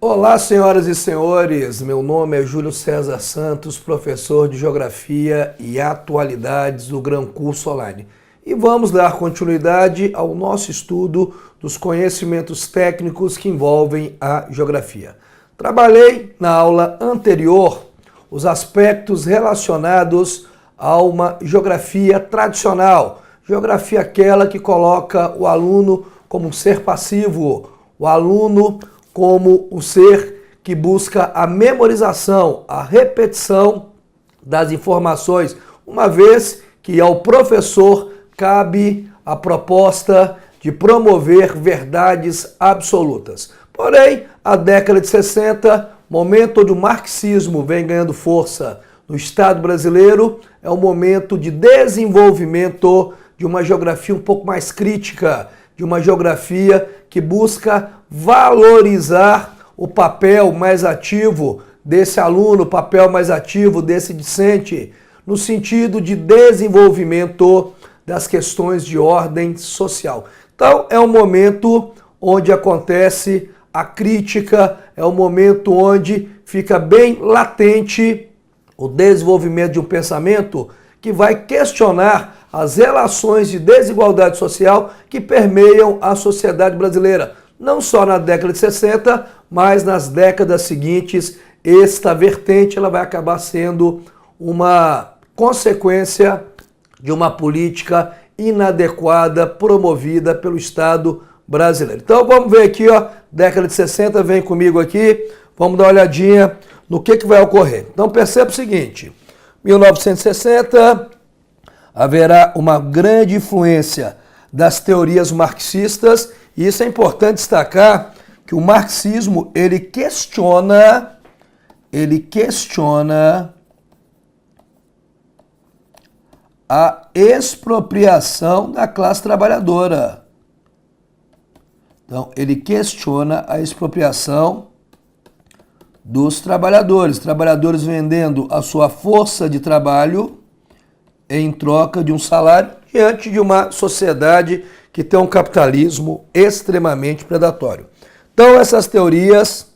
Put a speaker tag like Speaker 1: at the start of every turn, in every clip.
Speaker 1: Olá, senhoras e senhores, meu nome é Júlio César Santos, professor de Geografia e Atualidades do Gran Curso Online. E vamos dar continuidade ao nosso estudo dos conhecimentos técnicos que envolvem a geografia. Trabalhei na aula anterior os aspectos relacionados a uma geografia tradicional, geografia aquela que coloca o aluno como um ser passivo, o aluno como o ser que busca a memorização, a repetição das informações, uma vez que ao professor cabe a proposta de promover verdades absolutas. Porém, a década de 60, momento onde o marxismo vem ganhando força no Estado brasileiro, é um momento de desenvolvimento de uma geografia um pouco mais crítica, de uma geografia que busca valorizar o papel mais ativo desse aluno, o papel mais ativo desse discente, no sentido de desenvolvimento das questões de ordem social. Então, é um momento onde acontece a crítica, é um momento onde fica bem latente o desenvolvimento de um pensamento que vai questionar as relações de desigualdade social que permeiam a sociedade brasileira. Não só na década de 60, mas nas décadas seguintes, esta vertente ela vai acabar sendo uma consequência de uma política inadequada promovida pelo Estado brasileiro. Então vamos ver aqui, ó, década de 60, vem comigo aqui, vamos dar uma olhadinha no que vai ocorrer. Então perceba o seguinte, 1960, haverá uma grande influência das teorias marxistas, e isso é importante destacar que o marxismo ele questiona a expropriação da classe trabalhadora. Então, ele questiona a expropriação dos trabalhadores vendendo a sua força de trabalho em troca de um salário diante de uma sociedade que tem um capitalismo extremamente predatório. Então essas teorias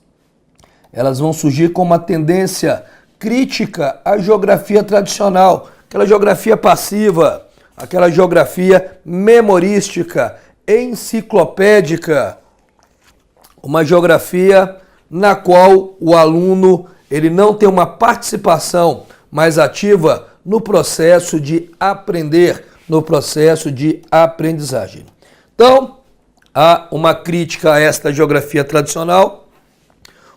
Speaker 1: elas vão surgir com uma tendência crítica à geografia tradicional, aquela geografia passiva, aquela geografia memorística, enciclopédica, uma geografia na qual o aluno ele não tem uma participação mais ativa no processo de aprender, no processo de aprendizagem. Então, há uma crítica a esta geografia tradicional,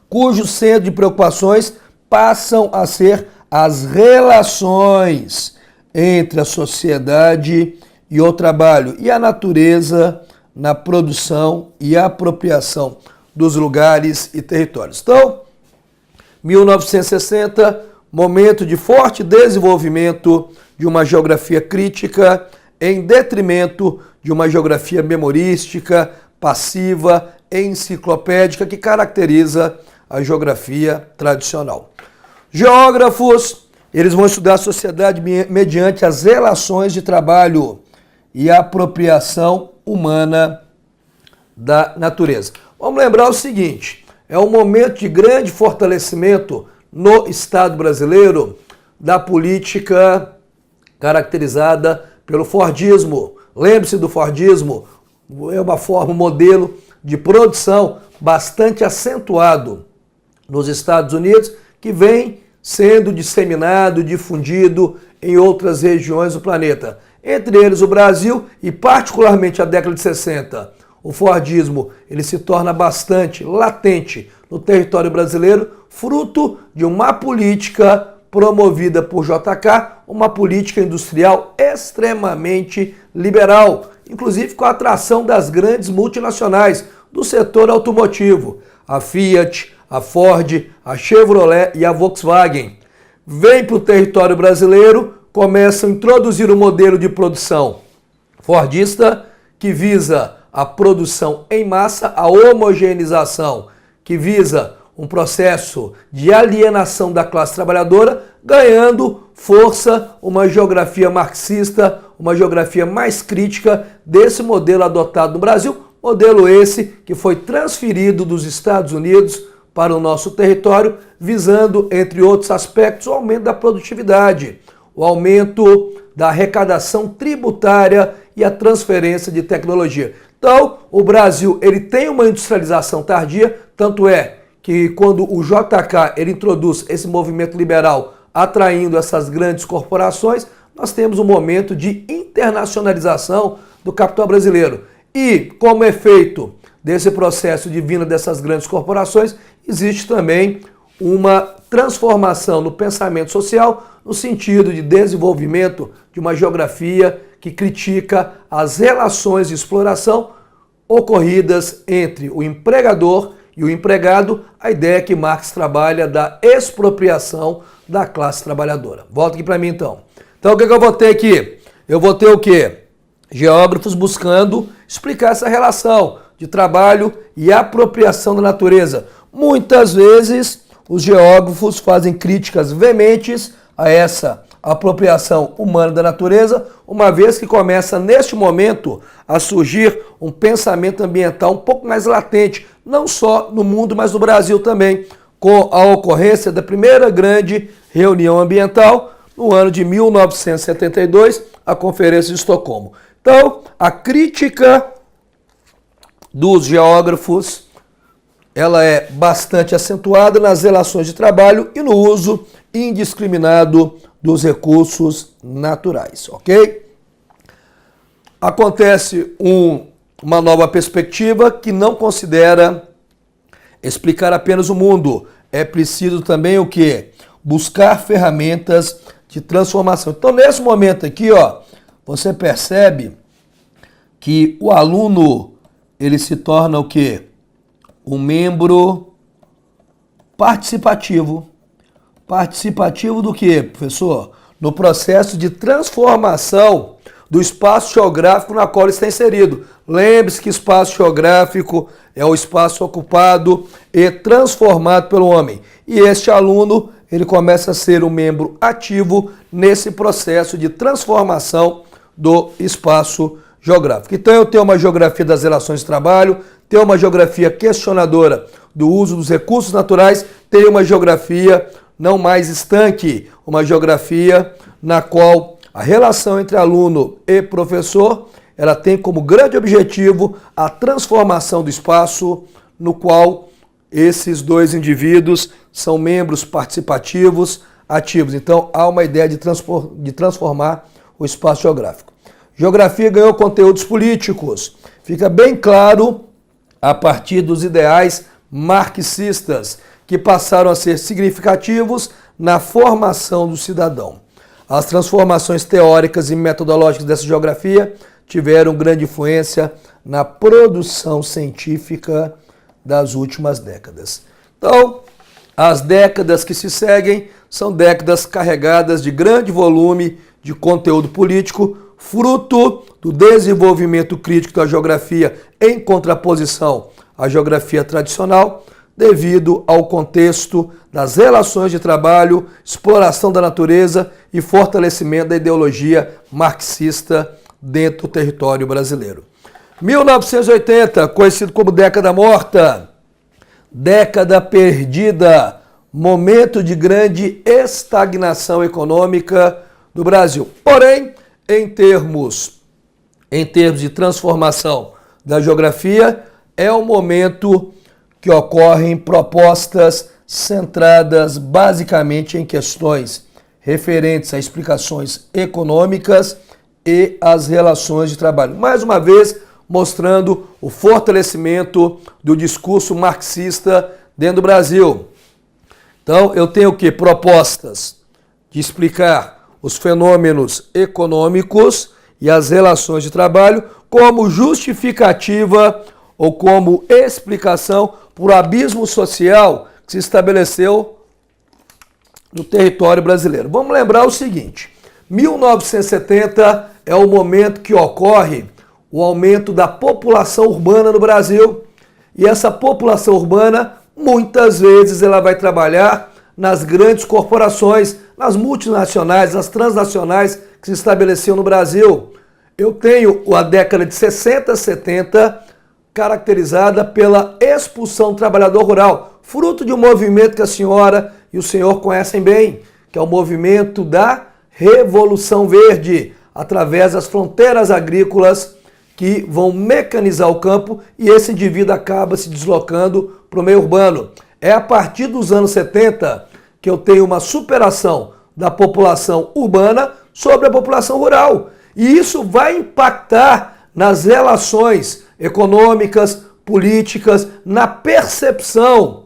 Speaker 1: cujo centro de preocupações passam a ser as relações entre a sociedade e o trabalho e a natureza na produção e apropriação dos lugares e territórios. Então, 1960, momento de forte desenvolvimento de uma geografia crítica em detrimento de uma geografia memorística, passiva, enciclopédica que caracteriza a geografia tradicional. Geógrafos, eles vão estudar a sociedade mediante as relações de trabalho e a apropriação humana da natureza. Vamos lembrar o seguinte, é um momento de grande fortalecimento no Estado brasileiro da política caracterizada pelo Fordismo. Lembre-se do Fordismo, é uma forma, um modelo de produção bastante acentuado nos Estados Unidos, que vem sendo disseminado, difundido em outras regiões do planeta. Entre eles o Brasil e particularmente a década de 60. O Fordismo ele se torna bastante latente no território brasileiro, fruto de uma política promovida por JK, uma política industrial extremamente liberal, inclusive com a atração das grandes multinacionais do setor automotivo, a Fiat, a Ford, a Chevrolet e a Volkswagen. Vem para o território brasileiro, começam a introduzir um modelo de produção fordista que visa a produção em massa, a homogeneização, que visa um processo de alienação da classe trabalhadora, ganhando força uma geografia marxista, uma geografia mais crítica desse modelo adotado no Brasil, modelo esse que foi transferido dos Estados Unidos para o nosso território, visando, entre outros aspectos, o aumento da produtividade, o aumento da arrecadação tributária e a transferência de tecnologia. Então, o Brasil ele tem uma industrialização tardia, tanto é que quando o JK ele introduz esse movimento liberal atraindo essas grandes corporações, nós temos um momento de internacionalização do capital brasileiro. E, como efeito desse processo de vinda dessas grandes corporações, existe também uma transformação no pensamento social no sentido de desenvolvimento de uma geografia que critica as relações de exploração ocorridas entre o empregador e o empregado, a ideia que Marx trabalha da expropriação da classe trabalhadora. Volta aqui para mim então. Então o que eu vou ter aqui? Eu vou ter o quê? Geógrafos buscando explicar essa relação de trabalho e apropriação da natureza. Muitas vezes os geógrafos fazem críticas veementes a essa apropriação humana da natureza, uma vez que começa neste momento a surgir um pensamento ambiental um pouco mais latente, não só no mundo, mas no Brasil também, com a ocorrência da primeira grande reunião ambiental no ano de 1972, a Conferência de Estocolmo. Então, a crítica dos geógrafos ela é bastante acentuada nas relações de trabalho e no uso indiscriminado dos recursos naturais, ok? Acontece uma nova perspectiva que não considera explicar apenas o mundo. É preciso também o quê? Buscar ferramentas de transformação. Então, nesse momento aqui, ó, você percebe que o aluno ele se torna o quê? Um membro participativo. Participativo do quê, professor? No processo de transformação do espaço geográfico na qual ele está inserido. Lembre-se que espaço geográfico é o espaço ocupado e transformado pelo homem. E este aluno, ele começa a ser um membro ativo nesse processo de transformação do espaço geográfico. Então eu tenho uma geografia das relações de trabalho, tenho uma geografia questionadora do uso dos recursos naturais, tenho uma geografia não mais estanque, uma geografia na qual a relação entre aluno e professor, ela tem como grande objetivo a transformação do espaço no qual esses dois indivíduos são membros participativos, ativos. Então há uma ideia de transformar o espaço geográfico. Geografia ganhou conteúdos políticos. Fica bem claro a partir dos ideais marxistas, que passaram a ser significativos na formação do cidadão. As transformações teóricas e metodológicas dessa geografia tiveram grande influência na produção científica das últimas décadas. Então, as décadas que se seguem são décadas carregadas de grande volume de conteúdo político, fruto do desenvolvimento crítico da geografia em contraposição à geografia tradicional, devido ao contexto das relações de trabalho, exploração da natureza e fortalecimento da ideologia marxista dentro do território brasileiro. 1980, conhecido como década morta, década perdida, momento de grande estagnação econômica do Brasil. Porém, em termos de transformação da geografia, é um momento que ocorrem propostas centradas basicamente em questões referentes a explicações econômicas e as relações de trabalho. Mais uma vez, mostrando o fortalecimento do discurso marxista dentro do Brasil. Então, eu tenho o quê? Propostas de explicar os fenômenos econômicos e as relações de trabalho como justificativa ou como explicação por abismo social que se estabeleceu no território brasileiro. Vamos lembrar o seguinte, 1970 é o momento que ocorre o aumento da população urbana no Brasil, e essa população urbana, muitas vezes, ela vai trabalhar nas grandes corporações, nas multinacionais, nas transnacionais que se estabeleciam no Brasil. Eu tenho a década de 60, 70, caracterizada pela expulsão do trabalhador rural, fruto de um movimento que a senhora e o senhor conhecem bem, que é o movimento da Revolução Verde, através das fronteiras agrícolas que vão mecanizar o campo e esse indivíduo acaba se deslocando para o meio urbano. É a partir dos anos 70 que eu tenho uma superação da população urbana sobre a população rural. E isso vai impactar nas relações econômicas, políticas, na percepção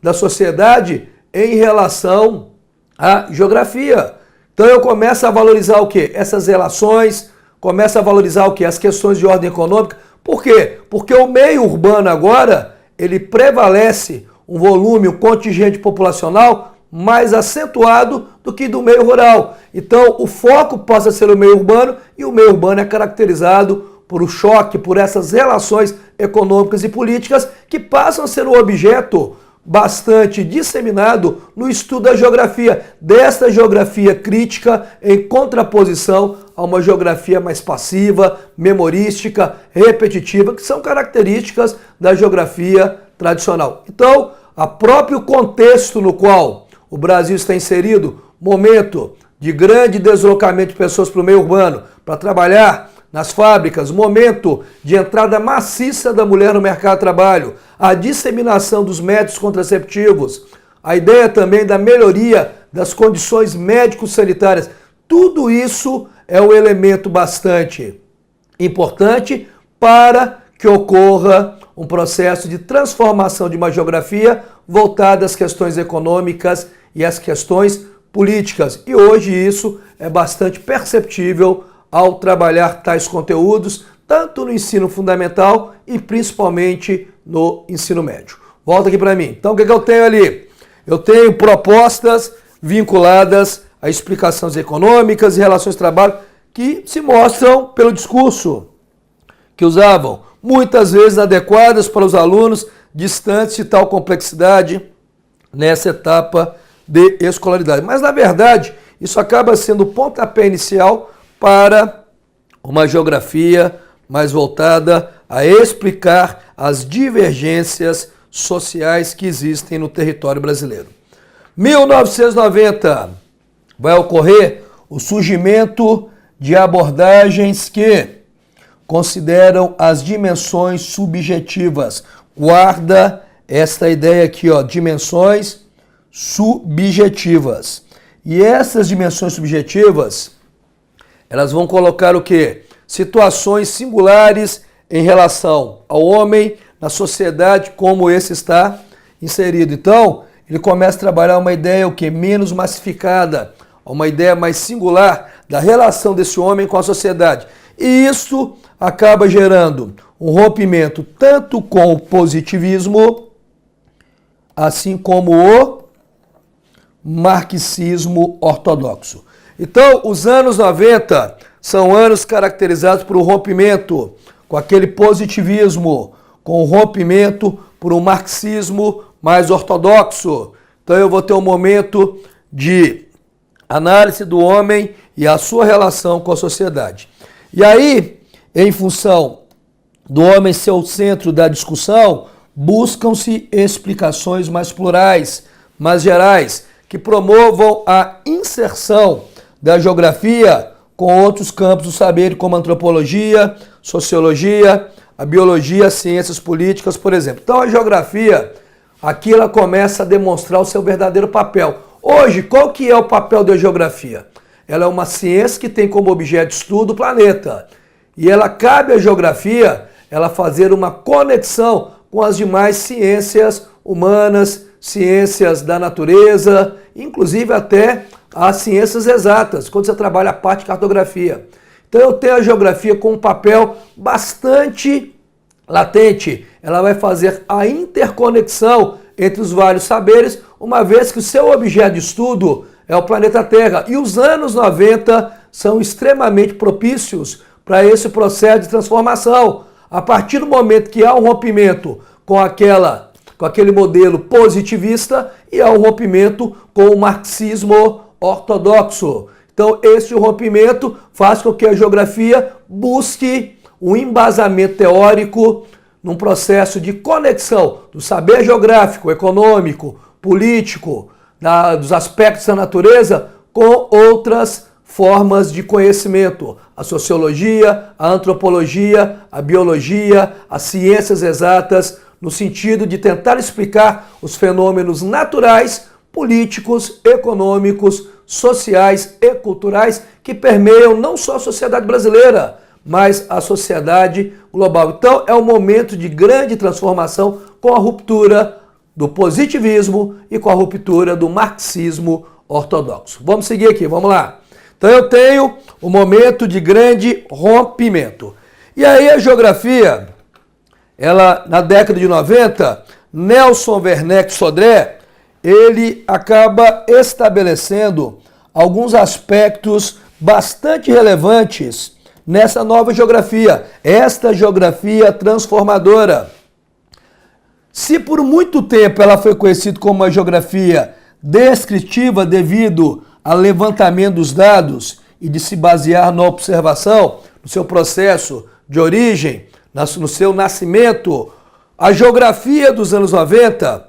Speaker 1: da sociedade em relação à geografia. Então eu começo a valorizar o quê? Essas relações, começo a valorizar o quê? As questões de ordem econômica. Por quê? Porque o meio urbano agora, ele prevalece um volume, um contingente populacional mais acentuado do que do meio rural. Então o foco passa a ser o meio urbano e o meio urbano é caracterizado por o choque, por essas relações econômicas e políticas que passam a ser um objeto bastante disseminado no estudo da geografia, desta geografia crítica em contraposição a uma geografia mais passiva, memorística, repetitiva, que são características da geografia tradicional. Então, o próprio contexto no qual o Brasil está inserido, momento de grande deslocamento de pessoas para o meio urbano, para trabalhar nas fábricas, momento de entrada maciça da mulher no mercado de trabalho, a disseminação dos métodos contraceptivos, a ideia também da melhoria das condições médico-sanitárias, tudo isso é um elemento bastante importante para que ocorra um processo de transformação de uma geografia voltada às questões econômicas e às questões políticas. E hoje isso é bastante perceptível ao trabalhar tais conteúdos, tanto no ensino fundamental e principalmente no ensino médio. Volta aqui para mim. Então, o que eu tenho ali? Eu tenho propostas vinculadas a explicações econômicas e relações de trabalho que se mostram pelo discurso que usavam, muitas vezes adequadas para os alunos distantes de tal complexidade nessa etapa de escolaridade. Mas, na verdade, isso acaba sendo o pontapé inicial para uma geografia mais voltada a explicar as divergências sociais que existem no território brasileiro. 1990 vai ocorrer o surgimento de abordagens que consideram as dimensões subjetivas. Guarda esta ideia aqui, ó, dimensões subjetivas. E essas dimensões subjetivas, elas vão colocar o quê? Situações singulares em relação ao homem, na sociedade, como esse está inserido. Então, ele começa a trabalhar uma ideia o quê? Menos massificada, uma ideia mais singular da relação desse homem com a sociedade. E isso acaba gerando um rompimento tanto com o positivismo, assim como o marxismo ortodoxo. Então, os anos 90 são anos caracterizados por um rompimento com aquele positivismo, com o rompimento por um marxismo mais ortodoxo. Então, eu vou ter um momento de análise do homem e a sua relação com a sociedade. E aí, em função do homem ser o centro da discussão, buscam-se explicações mais plurais, mais gerais, que promovam a inserção da geografia com outros campos do saber, como a antropologia, sociologia, a biologia, as ciências políticas, por exemplo. Então, a geografia, aqui ela começa a demonstrar o seu verdadeiro papel. Hoje, qual que é o papel da geografia? Ela é uma ciência que tem como objeto de estudo o planeta. E ela cabe à geografia ela fazer uma conexão com as demais ciências humanas, ciências da natureza, inclusive até as ciências exatas, quando você trabalha a parte de cartografia. Então eu tenho a geografia com um papel bastante latente. Ela vai fazer a interconexão entre os vários saberes, uma vez que o seu objeto de estudo é o planeta Terra. E os anos 90 são extremamente propícios para esse processo de transformação. A partir do momento que há um rompimento com aquele modelo positivista e há um rompimento com o marxismo ortodoxo. Então, esse rompimento faz com que a geografia busque um embasamento teórico num processo de conexão do saber geográfico, econômico, político, dos aspectos da natureza com outras formas de conhecimento. A sociologia, a antropologia, a biologia, as ciências exatas, no sentido de tentar explicar os fenômenos naturais, políticos, econômicos, sociais e culturais que permeiam não só a sociedade brasileira, mas a sociedade global. Então é um momento de grande transformação com a ruptura do positivismo e com a ruptura do marxismo ortodoxo. Vamos seguir aqui, vamos lá. Então eu tenho um momento de grande rompimento. E aí a geografia, ela na década de 90, Nelson Werneck Sodré, ele acaba estabelecendo alguns aspectos bastante relevantes nessa nova geografia, esta geografia transformadora. Se por muito tempo ela foi conhecida como uma geografia descritiva devido ao levantamento dos dados e de se basear na observação, no seu processo de origem, no seu nascimento, a geografia dos anos 90,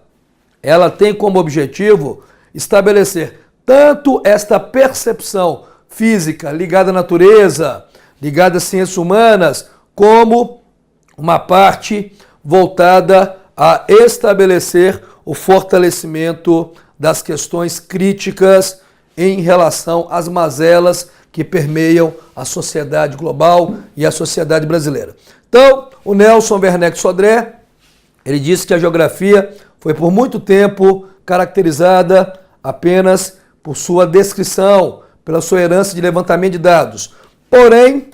Speaker 1: ela tem como objetivo estabelecer tanto esta percepção física ligada à natureza, ligada às ciências humanas, como uma parte voltada a estabelecer o fortalecimento das questões críticas em relação às mazelas que permeiam a sociedade global e a sociedade brasileira. Então, o Nelson Werneck Sodré, ele disse que a geografia foi por muito tempo caracterizada apenas por sua descrição, pela sua herança de levantamento de dados. Porém,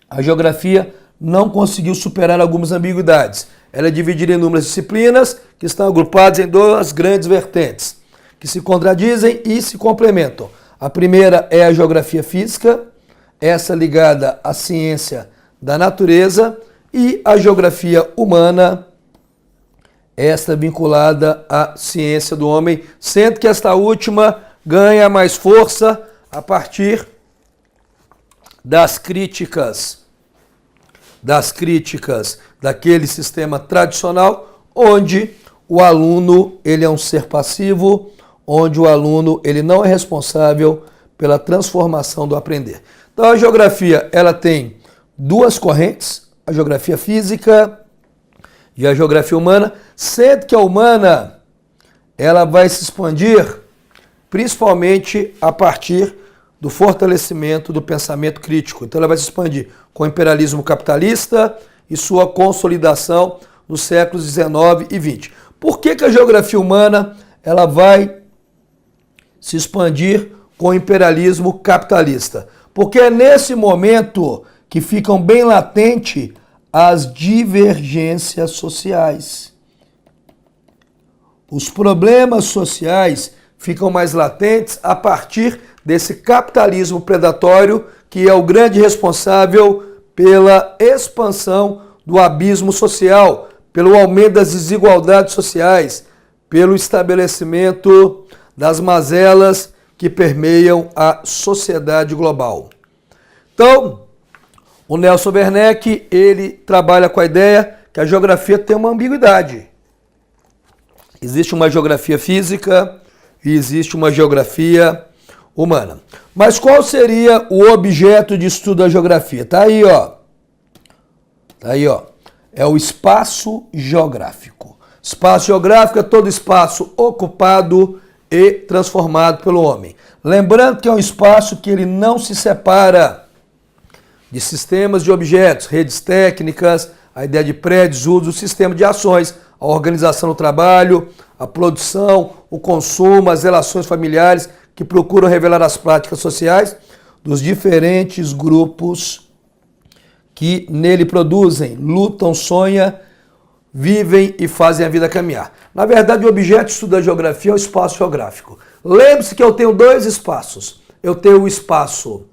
Speaker 1: a geografia não conseguiu superar algumas ambiguidades. Ela é dividida em inúmeras disciplinas que estão agrupadas em duas grandes vertentes, que se contradizem e se complementam. A primeira é a geografia física, essa ligada à ciência da natureza, e a geografia humana, esta vinculada à ciência do homem, sendo que esta última ganha mais força a partir das críticas daquele sistema tradicional, onde o aluno ele é um ser passivo, onde o aluno ele não é responsável pela transformação do aprender. Então a geografia ela tem duas correntes, a geografia física e a geografia humana, sendo que a humana ela vai se expandir principalmente a partir do fortalecimento do pensamento crítico. Então ela vai se expandir com o imperialismo capitalista e sua consolidação nos séculos 19 e 20. Por que a geografia humana ela vai se expandir com o imperialismo capitalista? Porque é nesse momento que ficam bem latentes as divergências sociais. Os problemas sociais ficam mais latentes a partir desse capitalismo predatório que é o grande responsável pela expansão do abismo social, pelo aumento das desigualdades sociais, pelo estabelecimento das mazelas que permeiam a sociedade global. Então, o Nelson Werneck, ele trabalha com a ideia que a geografia tem uma ambiguidade. Existe uma geografia física e existe uma geografia humana. Mas qual seria o objeto de estudo da geografia? Tá aí, ó. É o espaço geográfico. Espaço geográfico é todo espaço ocupado e transformado pelo homem. Lembrando que é um espaço que ele não se separa de sistemas de objetos, redes técnicas, a ideia de prédios, uso, o sistema de ações, a organização do trabalho, a produção, o consumo, as relações familiares que procuram revelar as práticas sociais dos diferentes grupos que nele produzem, lutam, sonham, vivem e fazem a vida caminhar. Na verdade, o objeto de estudo da geografia é o espaço geográfico. Lembre-se que eu tenho dois espaços. Eu tenho o espaço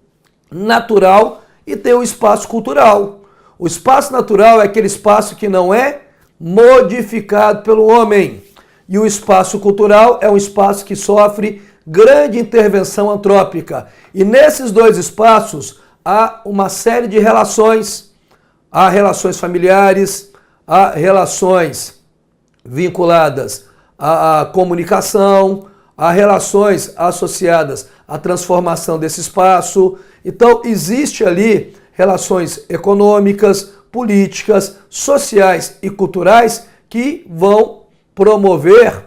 Speaker 1: natural e tenho o espaço cultural. O espaço natural é aquele espaço que não é modificado pelo homem. E o espaço cultural é um espaço que sofre grande intervenção antrópica. E nesses dois espaços há uma série de relações. Há relações familiares, a relações vinculadas à comunicação, a relações associadas à transformação desse espaço. Então, existe ali relações econômicas, políticas, sociais e culturais que vão promover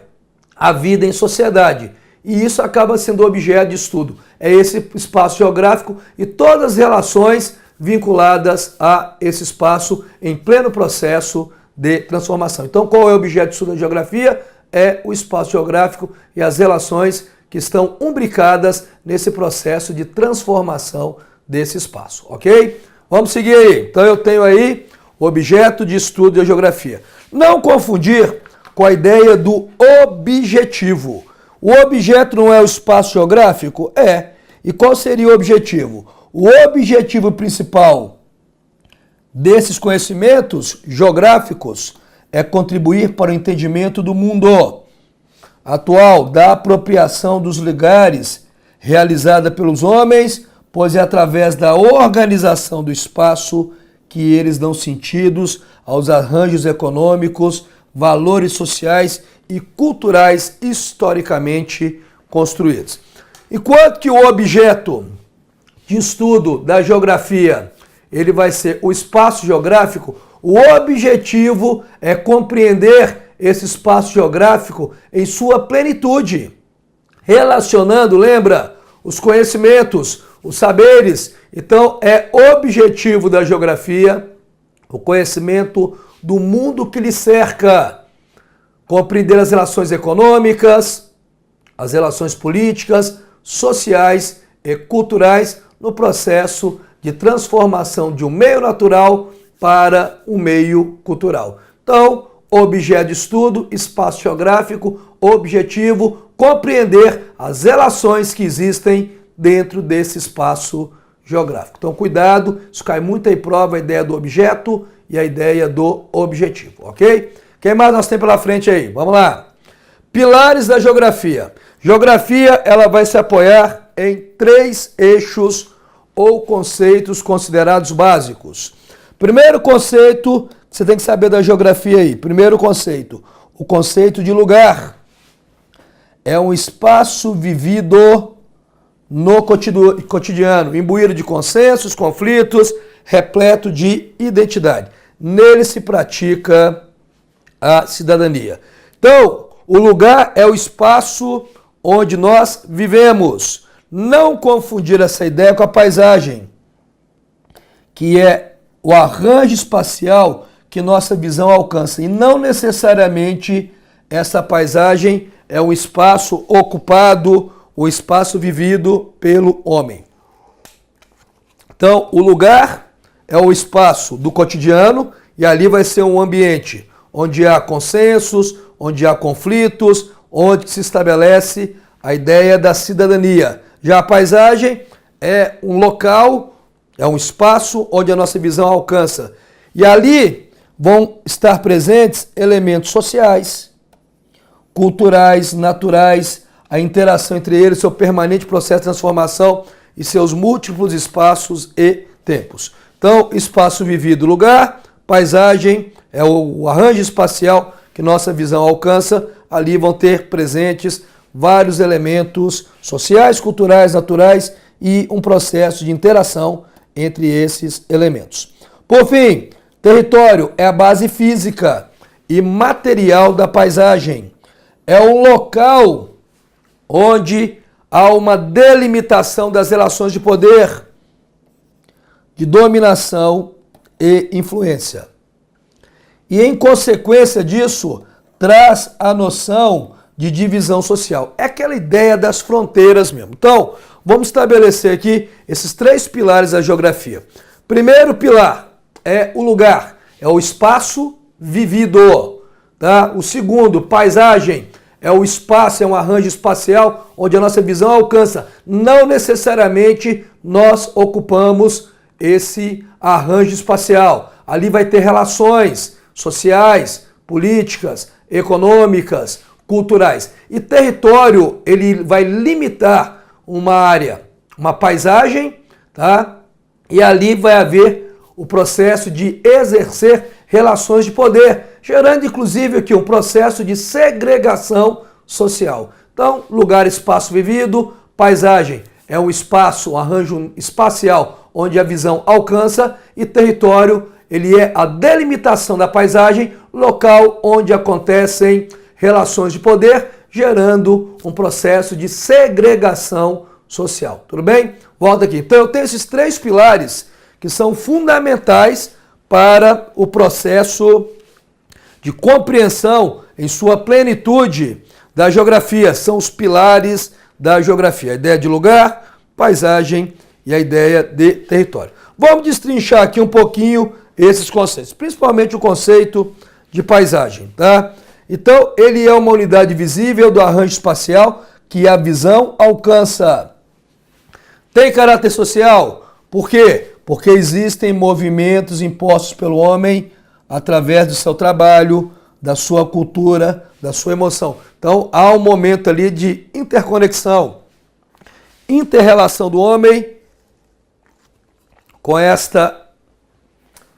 Speaker 1: a vida em sociedade. E isso acaba sendo objeto de estudo. É esse espaço geográfico e todas as relações vinculadas a esse espaço em pleno processo de transformação. Então, qual é o objeto de estudo da geografia? É o espaço geográfico e as relações que estão imbricadas nesse processo de transformação desse espaço, ok? Vamos seguir aí. Então, eu tenho aí o objeto de estudo da geografia. Não confundir com a ideia do objetivo. O objeto não é o espaço geográfico? É. E qual seria o objetivo? O objetivo principal desses conhecimentos geográficos é contribuir para o entendimento do mundo atual, da apropriação dos lugares realizada pelos homens, pois é através da organização do espaço que eles dão sentidos aos arranjos econômicos, valores sociais e culturais historicamente construídos. Enquanto que o objeto de estudo da geografia, ele vai ser o espaço geográfico, o objetivo é compreender esse espaço geográfico em sua plenitude, relacionando, lembra, os conhecimentos, os saberes. Então, é objetivo da geografia o conhecimento do mundo que lhe cerca, compreender as relações econômicas, as relações políticas, sociais e culturais no processo de transformação de um meio natural para um meio cultural. Então, objeto de estudo, espaço geográfico, objetivo, compreender as relações que existem dentro desse espaço geográfico. Então, cuidado, isso cai muito em prova a ideia do objeto e a ideia do objetivo, ok? Quem mais nós temos pela frente aí? Vamos lá. Pilares da geografia. Geografia, ela vai se apoiar em 3 eixos ou conceitos considerados básicos. Primeiro conceito, você tem que saber da geografia aí. Primeiro conceito, o conceito de lugar. É um espaço vivido no cotidiano, imbuído de consensos, conflitos, repleto de identidade. Nele se pratica a cidadania. Então, o lugar é o espaço onde nós vivemos. Não confundir essa ideia com a paisagem, que é o arranjo espacial que nossa visão alcança. E não necessariamente essa paisagem é um espaço ocupado, o espaço vivido pelo homem. Então, o lugar é o espaço do cotidiano e ali vai ser um ambiente onde há consensos, onde há conflitos, onde se estabelece a ideia da cidadania. Já a paisagem é um local, é um espaço onde a nossa visão alcança. E ali vão estar presentes elementos sociais, culturais, naturais, a interação entre eles, seu permanente processo de transformação e seus múltiplos espaços e tempos. Então, espaço vivido, lugar, paisagem é o arranjo espacial que nossa visão alcança. Ali vão ter presentes vários elementos sociais, culturais, naturais e um processo de interação entre esses elementos. Por fim, território é a base física e material da paisagem. É um local onde há uma delimitação das relações de poder, de dominação e influência. E em consequência disso, traz a noção de divisão social. É aquela ideia das fronteiras mesmo. Então, vamos estabelecer aqui esses 3 pilares da geografia. Primeiro pilar é o lugar, é o espaço vivido. Tá? O segundo, paisagem, é o espaço, é um arranjo espacial onde a nossa visão alcança. Não necessariamente nós ocupamos esse arranjo espacial. Ali vai ter relações sociais, políticas, econômicas, culturais. E território, ele vai limitar uma área, uma paisagem, tá? E ali vai haver o processo de exercer relações de poder, gerando inclusive aqui um processo de segregação social. Então, lugar, espaço vivido, paisagem é um espaço, um arranjo espacial onde a visão alcança, e território, ele é a delimitação da paisagem, local onde acontecem relações de poder, gerando um processo de segregação social. Tudo bem? Volta aqui. Então, eu tenho esses 3 pilares que são fundamentais para o processo de compreensão em sua plenitude da geografia. São os pilares da geografia. A ideia de lugar, paisagem e a ideia de território. Vamos destrinchar aqui um pouquinho esses conceitos, principalmente o conceito de paisagem, tá? Então, ele é uma unidade visível do arranjo espacial que a visão alcança. Tem caráter social. Por quê? Porque existem movimentos impostos pelo homem através do seu trabalho, da sua cultura, da sua emoção. Então, há um momento ali de interconexão, interrelação do homem com esta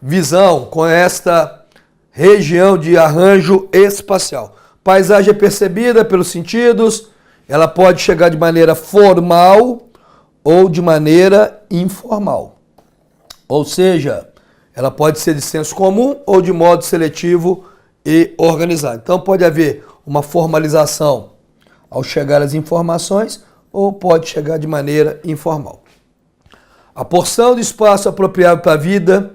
Speaker 1: visão, com esta região de arranjo espacial. Paisagem é percebida pelos sentidos, ela pode chegar de maneira formal ou de maneira informal. Ou seja, ela pode ser de senso comum ou de modo seletivo e organizado. Então pode haver uma formalização ao chegar às informações ou pode chegar de maneira informal. A porção do espaço apropriado para a vida,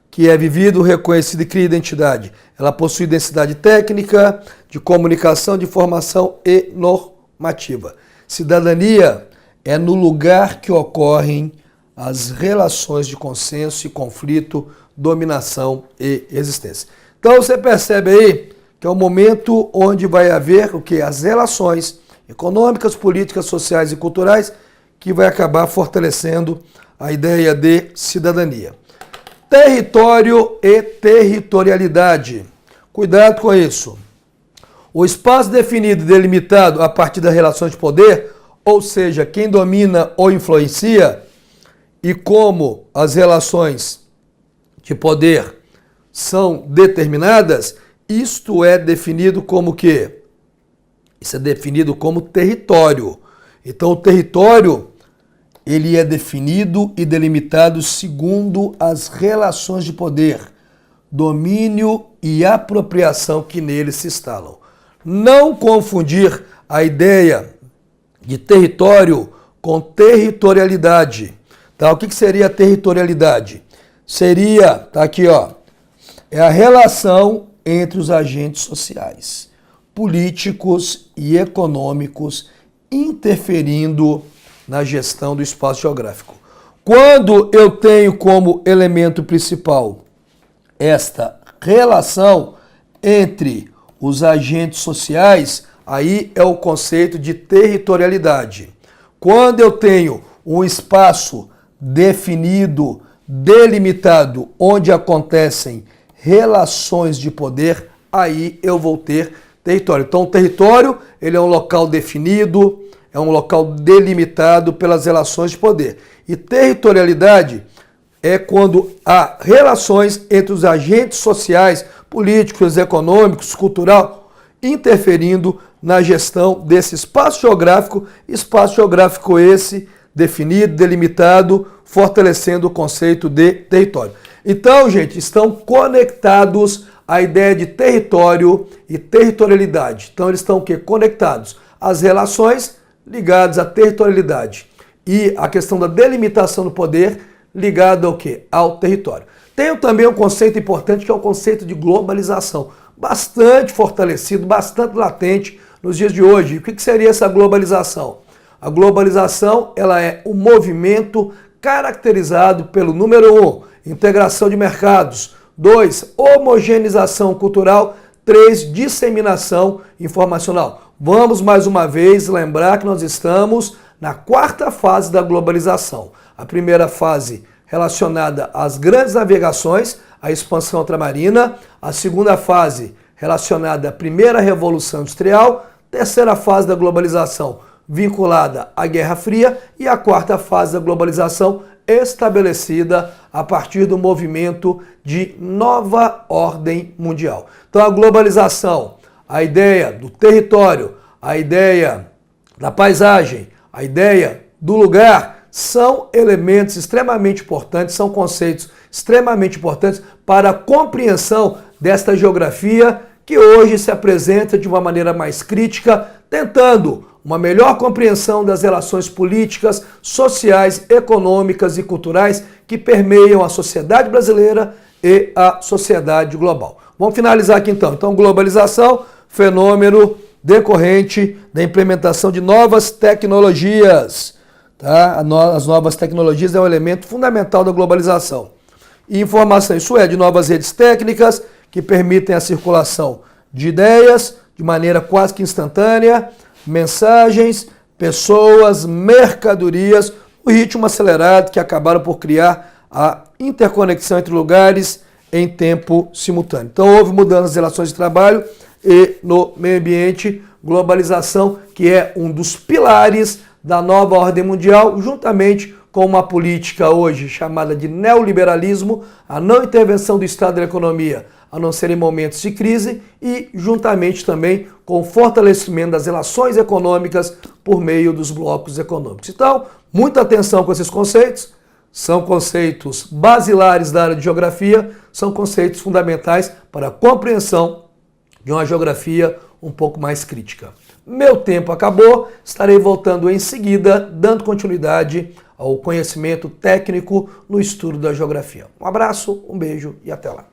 Speaker 1: que é vivido, reconhecido e cria identidade. Ela possui densidade técnica, de comunicação, de informação e normativa. Cidadania é no lugar que ocorrem as relações de consenso e conflito, dominação e existência. Então você percebe aí que é o momento onde vai haver o que? As relações econômicas, políticas, sociais e culturais que vai acabar fortalecendo a ideia de cidadania. Território e territorialidade. Cuidado com isso. O espaço definido e delimitado a partir das relações de poder, ou seja, quem domina ou influencia, e como as relações de poder são determinadas, isto é definido como o quê? Isso é definido como território. Então, o território, ele é definido e delimitado segundo as relações de poder, domínio e apropriação que nele se instalam. Não confundir a ideia de território com territorialidade. Tá? O que seria a territorialidade? Seria, tá aqui, ó, é a relação entre os agentes sociais, políticos e econômicos interferindo na gestão do espaço geográfico. Quando eu tenho como elemento principal esta relação entre os agentes sociais, aí é o conceito de territorialidade. Quando eu tenho um espaço definido, delimitado, onde acontecem relações de poder, aí eu vou ter território. Então, o território, ele é um local definido, é um local delimitado pelas relações de poder. E territorialidade é quando há relações entre os agentes sociais, políticos, econômicos, cultural, interferindo na gestão desse espaço geográfico esse definido, delimitado, fortalecendo o conceito de território. Então, gente, estão conectados a ideia de território e territorialidade. Então, eles estão o quê? Conectados às relações ligadas à territorialidade e a questão da delimitação do poder ligada ao quê? Ao território. Tem também um conceito importante que é o conceito de globalização, bastante fortalecido, bastante latente nos dias de hoje. E o que seria essa globalização? A globalização, ela é um movimento caracterizado pelo número 1, integração de mercados, 2, homogeneização cultural, 3, disseminação informacional. Vamos mais uma vez lembrar que nós estamos na 4ª fase da globalização. A primeira fase relacionada às grandes navegações, a expansão ultramarina, a segunda fase relacionada à primeira revolução industrial, terceira fase da globalização vinculada à Guerra Fria e a 4ª fase da globalização estabelecida a partir do movimento de nova ordem mundial. Então a globalização, a ideia do território, a ideia da paisagem, a ideia do lugar, são elementos extremamente importantes, são conceitos extremamente importantes para a compreensão desta geografia que hoje se apresenta de uma maneira mais crítica, tentando uma melhor compreensão das relações políticas, sociais, econômicas e culturais que permeiam a sociedade brasileira e a sociedade global. Vamos finalizar aqui então. Então, globalização, fenômeno decorrente da implementação de novas tecnologias. Tá? As novas tecnologias é um elemento fundamental da globalização. E informação, isso é, de novas redes técnicas que permitem a circulação de ideias de maneira quase que instantânea, mensagens, pessoas, mercadorias, o ritmo acelerado que acabaram por criar a interconexão entre lugares em tempo simultâneo. Então houve mudanças nas relações de trabalho e no meio ambiente, globalização, que é um dos pilares da nova ordem mundial, juntamente com uma política hoje chamada de neoliberalismo, a não intervenção do Estado na economia, a não ser em momentos de crise, e juntamente também com o fortalecimento das relações econômicas por meio dos blocos econômicos. Então, muita atenção com esses conceitos, são conceitos basilares da área de geografia, são conceitos fundamentais para a compreensão de uma geografia um pouco mais crítica. Meu tempo acabou, estarei voltando em seguida, dando continuidade ao conhecimento técnico no estudo da geografia. Um abraço, um beijo e até lá.